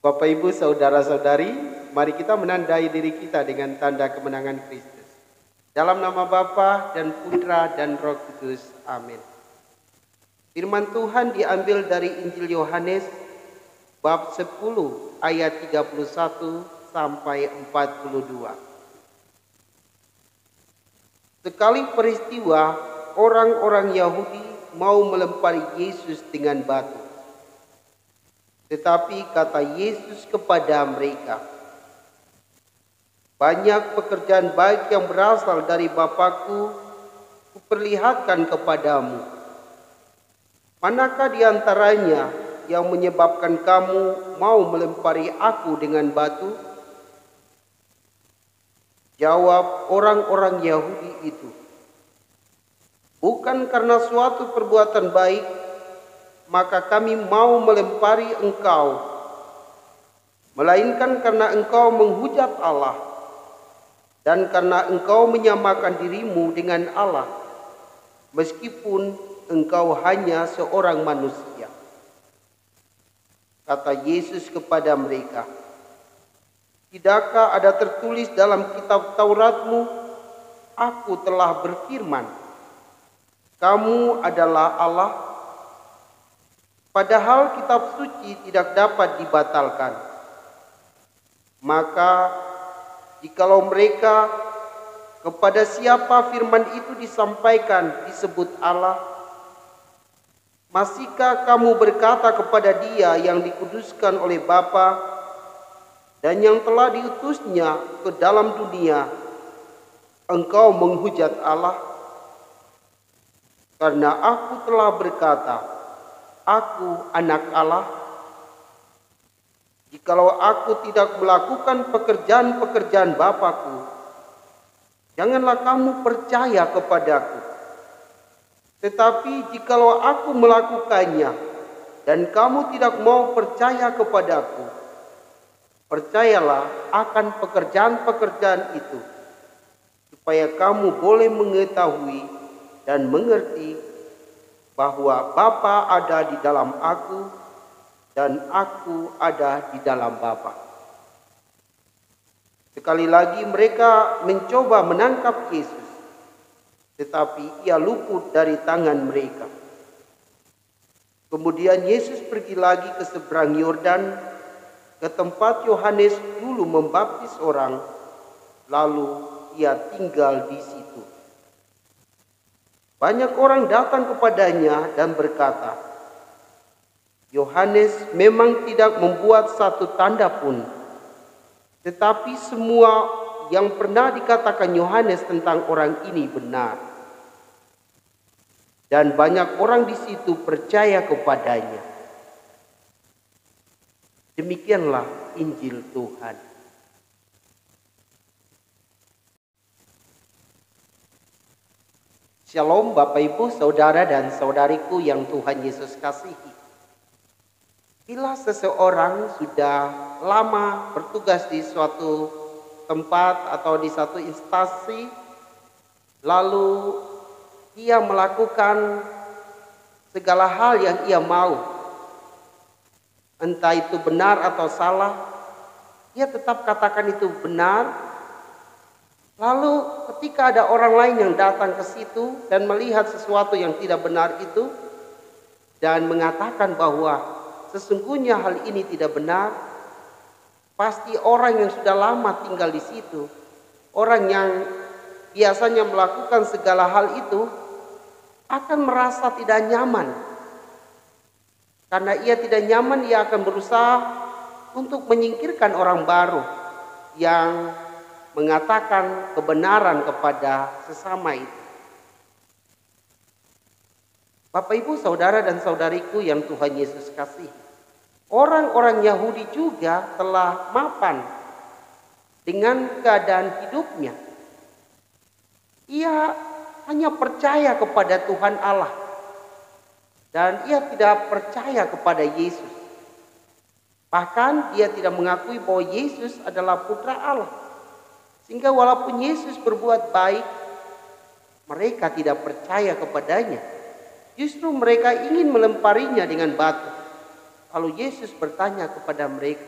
Bapak, Ibu, saudara-saudari, mari kita menandai diri kita dengan tanda kemenangan Kristus. Dalam nama Bapa dan Putra dan Roh Kudus. Amin. Firman Tuhan diambil dari Injil Yohanes bab 10 ayat 31 sampai 42. Sekali peristiwa, orang-orang Yahudi mau melempari Yesus dengan batu. Tetapi kata Yesus kepada mereka, "Banyak pekerjaan baik yang berasal dari Bapa-Ku kuperlihatkan kepadamu. Manakah di antaranya yang menyebabkan kamu mau melempari aku dengan batu?" Jawab orang-orang Yahudi itu, "Bukan karena suatu perbuatan baik, maka kami mau melempari engkau, melainkan karena engkau menghujat Allah, dan karena engkau menyamakan dirimu dengan Allah, meskipun engkau hanya seorang manusia." Kata Yesus kepada mereka, "Tidakkah ada tertulis dalam kitab Tauratmu, Aku telah berfirman, kamu adalah Allah? Padahal kitab suci tidak dapat dibatalkan. Maka jikalau mereka kepada siapa firman itu disampaikan disebut Allah, masihkah kamu berkata kepada Dia yang dikuduskan oleh Bapa dan yang telah diutusnya ke dalam dunia, engkau menghujat Allah? Karena aku telah berkata, Aku anak Allah. Jikalau aku tidak melakukan pekerjaan-pekerjaan Bapa-Ku, janganlah kamu percaya kepadaku. Tetapi jikalau aku melakukannya dan kamu tidak mau percaya kepadaku, percayalah akan pekerjaan-pekerjaan itu, supaya kamu boleh mengetahui dan mengerti bahwa Bapa ada di dalam aku dan aku ada di dalam Bapa." Sekali lagi mereka mencoba menangkap Yesus, tetapi Ia luput dari tangan mereka. Kemudian Yesus pergi lagi ke seberang Yordan, ke tempat Yohanes dulu membaptis orang, lalu Ia tinggal di situ. Banyak orang datang kepadanya dan berkata, "Yohanes memang tidak membuat satu tanda pun, tetapi semua yang pernah dikatakan Yohanes tentang orang ini benar." Dan banyak orang di situ percaya kepadanya. Demikianlah Injil Tuhan. Shalom Bapak, Ibu, saudara dan saudariku yang Tuhan Yesus kasihi. Bila seseorang sudah lama bertugas di suatu tempat atau di satu instansi, lalu ia melakukan segala hal yang ia mau, entah itu benar atau salah, ia tetap katakan itu benar. Lalu ketika ada orang lain yang datang ke situ dan melihat sesuatu yang tidak benar itu dan mengatakan bahwa sesungguhnya hal ini tidak benar, pasti orang yang sudah lama tinggal di situ, orang yang biasanya melakukan segala hal itu, akan merasa tidak nyaman. Karena ia tidak nyaman, ia akan berusaha untuk menyingkirkan orang baru yang mengatakan kebenaran kepada sesama itu. Bapak, Ibu, saudara dan saudariku yang Tuhan Yesus kasihi, orang-orang Yahudi juga telah mapan dengan keadaan hidupnya. Ia hanya percaya kepada Tuhan Allah dan ia tidak percaya kepada Yesus. Bahkan dia tidak mengakui bahwa Yesus adalah putra Allah. Sehingga walaupun Yesus berbuat baik, mereka tidak percaya kepadanya. Justru mereka ingin melemparinya dengan batu. Lalu Yesus bertanya kepada mereka,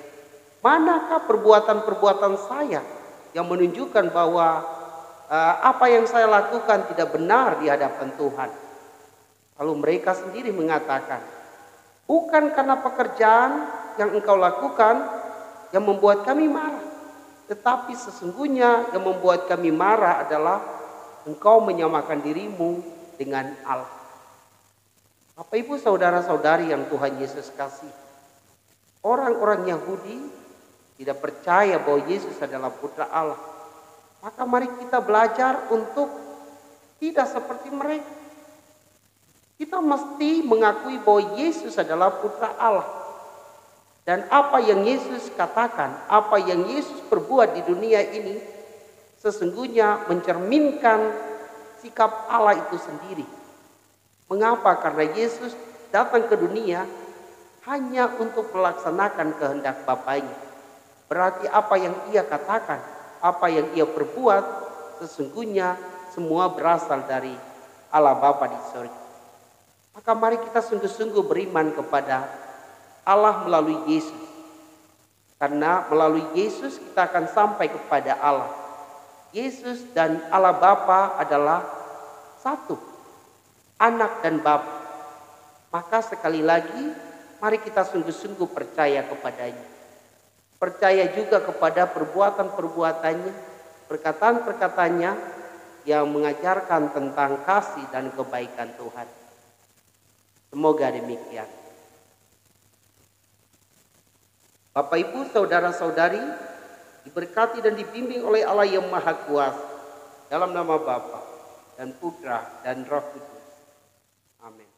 Manakah perbuatan-perbuatan saya yang menunjukkan bahwa apa yang saya lakukan tidak benar di hadapan Tuhan? Lalu mereka sendiri mengatakan, bukan karena pekerjaan yang engkau lakukan yang membuat kami marah, tetapi sesungguhnya yang membuat kami marah adalah engkau menyamakan dirimu dengan Allah. Bapak Ibu saudara-saudari yang Tuhan Yesus kasih, orang-orang Yahudi tidak percaya bahwa Yesus adalah putra Allah. Maka mari kita belajar untuk tidak seperti mereka. Kita mesti mengakui bahwa Yesus adalah putra Allah. Dan apa yang Yesus katakan, apa yang Yesus perbuat di dunia ini, sesungguhnya mencerminkan sikap Allah itu sendiri. Mengapa? Karena Yesus datang ke dunia hanya untuk melaksanakan kehendak Bapaknya. Berarti apa yang ia katakan, apa yang ia perbuat, sesungguhnya semua berasal dari Allah Bapa di surga. Maka mari kita sungguh-sungguh beriman kepada Allah melalui Yesus. Karena melalui Yesus kita akan sampai kepada Allah. Yesus dan Allah Bapa adalah satu, anak dan Bapa. Maka sekali lagi mari kita sungguh-sungguh percaya kepadanya. Percaya juga kepada perbuatan-perbuatannya, perkataan-perkataannya yang mengajarkan tentang kasih dan kebaikan Tuhan. Semoga demikian. Bapak Ibu saudara-saudari, diberkati dan dibimbing oleh Allah yang Maha Kuasa, dalam nama Bapa dan Putra dan Roh Kudus. Amin.